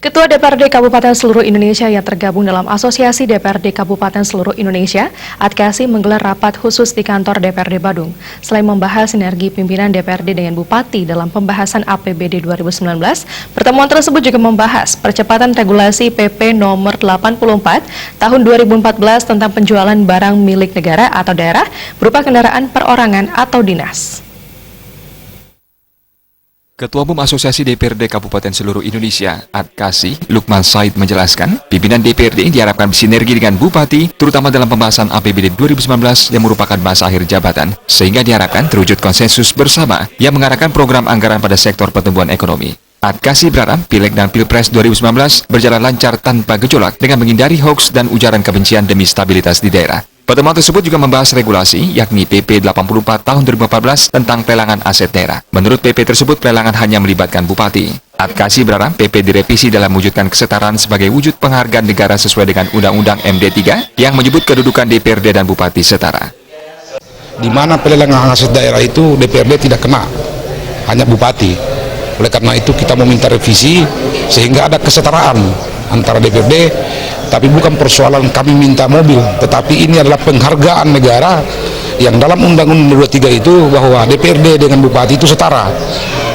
Ketua DPRD Kabupaten seluruh Indonesia yang tergabung dalam Asosiasi DPRD Kabupaten seluruh Indonesia, ADKASI menggelar rapat khusus di kantor DPRD Badung. Selain membahas sinergi pimpinan DPRD dengan Bupati dalam pembahasan APBD 2019, pertemuan tersebut juga membahas percepatan regulasi PP nomor 84 tahun 2014 tentang penjualan barang milik negara atau daerah berupa kendaraan perorangan atau dinas. Ketua Umum Asosiasi DPRD Kabupaten seluruh Indonesia, ADKASI, Lukman Said menjelaskan, pimpinan DPRD diharapkan bersinergi dengan Bupati, terutama dalam pembahasan APBD 2019 yang merupakan masa akhir jabatan, sehingga diharapkan terwujud konsensus bersama yang mengarahkan program anggaran pada sektor pertumbuhan ekonomi. ADKASI berharap Pileg dan Pilpres 2019 berjalan lancar tanpa gejolak dengan menghindari hoaks dan ujaran kebencian demi stabilitas di daerah. Pertemuan tersebut juga membahas regulasi, yakni PP 84 tahun 2014 tentang pelelangan aset daerah. Menurut PP tersebut, pelelangan hanya melibatkan Bupati. ADKASI berharap PP direvisi dalam mewujudkan kesetaraan sebagai wujud penghargaan negara sesuai dengan Undang-Undang MD 3 yang menyebut kedudukan DPRD dan Bupati setara. Di mana pelelangan aset daerah itu DPRD tidak kena, hanya Bupati. Oleh karena itu kita meminta revisi sehingga ada kesetaraan antara DPRD, tapi bukan persoalan kami minta mobil, tetapi ini adalah penghargaan negara yang dalam Undang-Undang 23 itu bahwa DPRD dengan Bupati itu setara.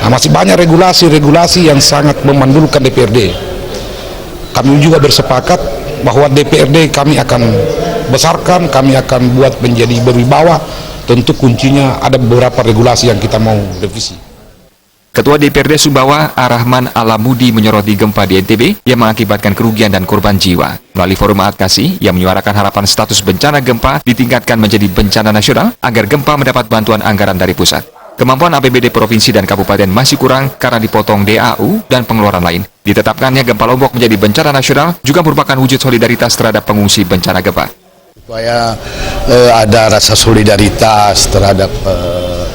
Nah, masih banyak regulasi-regulasi yang sangat memandulkan DPRD. Kami juga bersepakat bahwa DPRD kami akan besarkan, kami akan buat menjadi berwibawa. Tentu kuncinya ada beberapa regulasi yang kita mau revisi. Ketua DPRD Sumbawa, Arahman Alamudi menyoroti gempa di NTB yang mengakibatkan kerugian dan korban jiwa. Melalui forum ADKASI yang menyuarakan harapan status bencana gempa ditingkatkan menjadi bencana nasional agar gempa mendapat bantuan anggaran dari pusat. Kemampuan APBD provinsi dan kabupaten masih kurang karena dipotong DAU dan pengeluaran lain. Ditetapkannya gempa Lombok menjadi bencana nasional juga merupakan wujud solidaritas terhadap pengungsi bencana gempa. Supaya ada rasa solidaritas terhadap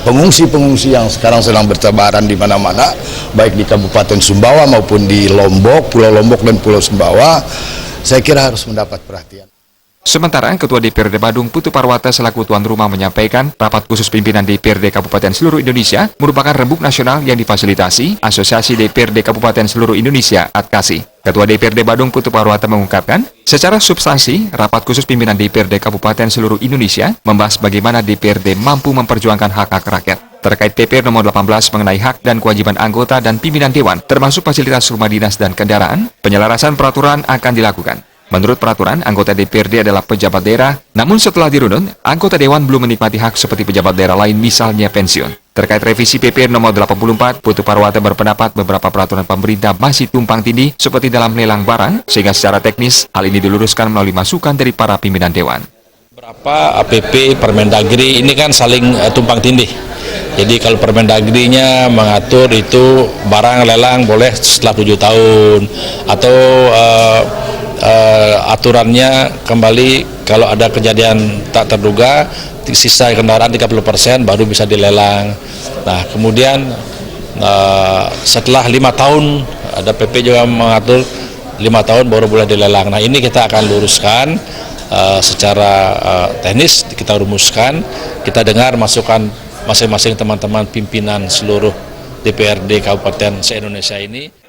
pengungsi-pengungsi yang sekarang sedang bertebaran di mana-mana, baik di Kabupaten Sumbawa maupun di Lombok, Pulau Lombok dan Pulau Sumbawa, saya kira harus mendapat perhatian. Sementara Ketua DPRD Badung Putu Parwata selaku tuan rumah menyampaikan rapat khusus pimpinan DPRD Kabupaten seluruh Indonesia merupakan rembuk nasional yang difasilitasi Asosiasi DPRD Kabupaten seluruh Indonesia (ADKASI). Ketua DPRD Badung Putu Parwata mengungkapkan, secara substansi rapat khusus pimpinan DPRD Kabupaten seluruh Indonesia membahas bagaimana DPRD mampu memperjuangkan hak-hak rakyat. Terkait PP nomor 18 mengenai hak dan kewajiban anggota dan pimpinan dewan, termasuk fasilitas rumah dinas dan kendaraan, penyelarasan peraturan akan dilakukan. Menurut peraturan, anggota DPRD adalah pejabat daerah, namun setelah dirunut, anggota dewan belum menikmati hak seperti pejabat daerah lain misalnya pensiun. Terkait revisi PP nomor 84, Putu Parwata berpendapat beberapa peraturan pemerintah masih tumpang tindih seperti dalam lelang barang, sehingga secara teknis hal ini diluruskan melalui masukan dari para pimpinan dewan. Berapa APP Permendagri ini kan saling tumpang tindih. Jadi kalau Permendagrinya mengatur itu barang lelang boleh setelah 7 tahun atau aturannya kembali kalau ada kejadian tak terduga sisa kendaraan 30% baru bisa dilelang. Nah kemudian setelah 5 tahun ada PP juga mengatur 5 tahun baru boleh dilelang. Nah ini kita akan luruskan secara teknis, kita rumuskan, kita dengar masukan masing-masing teman-teman pimpinan seluruh DPRD Kabupaten se-Indonesia ini.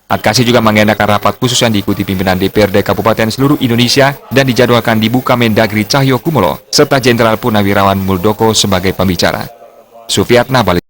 ADKASI juga mengagendakan rapat khusus yang diikuti pimpinan DPRD Kabupaten seluruh Indonesia dan dijadwalkan dibuka Mendagri Cahyo Kumolo serta Jenderal Purnawirawan Muldoko sebagai pembicara. Sufiatna Bali.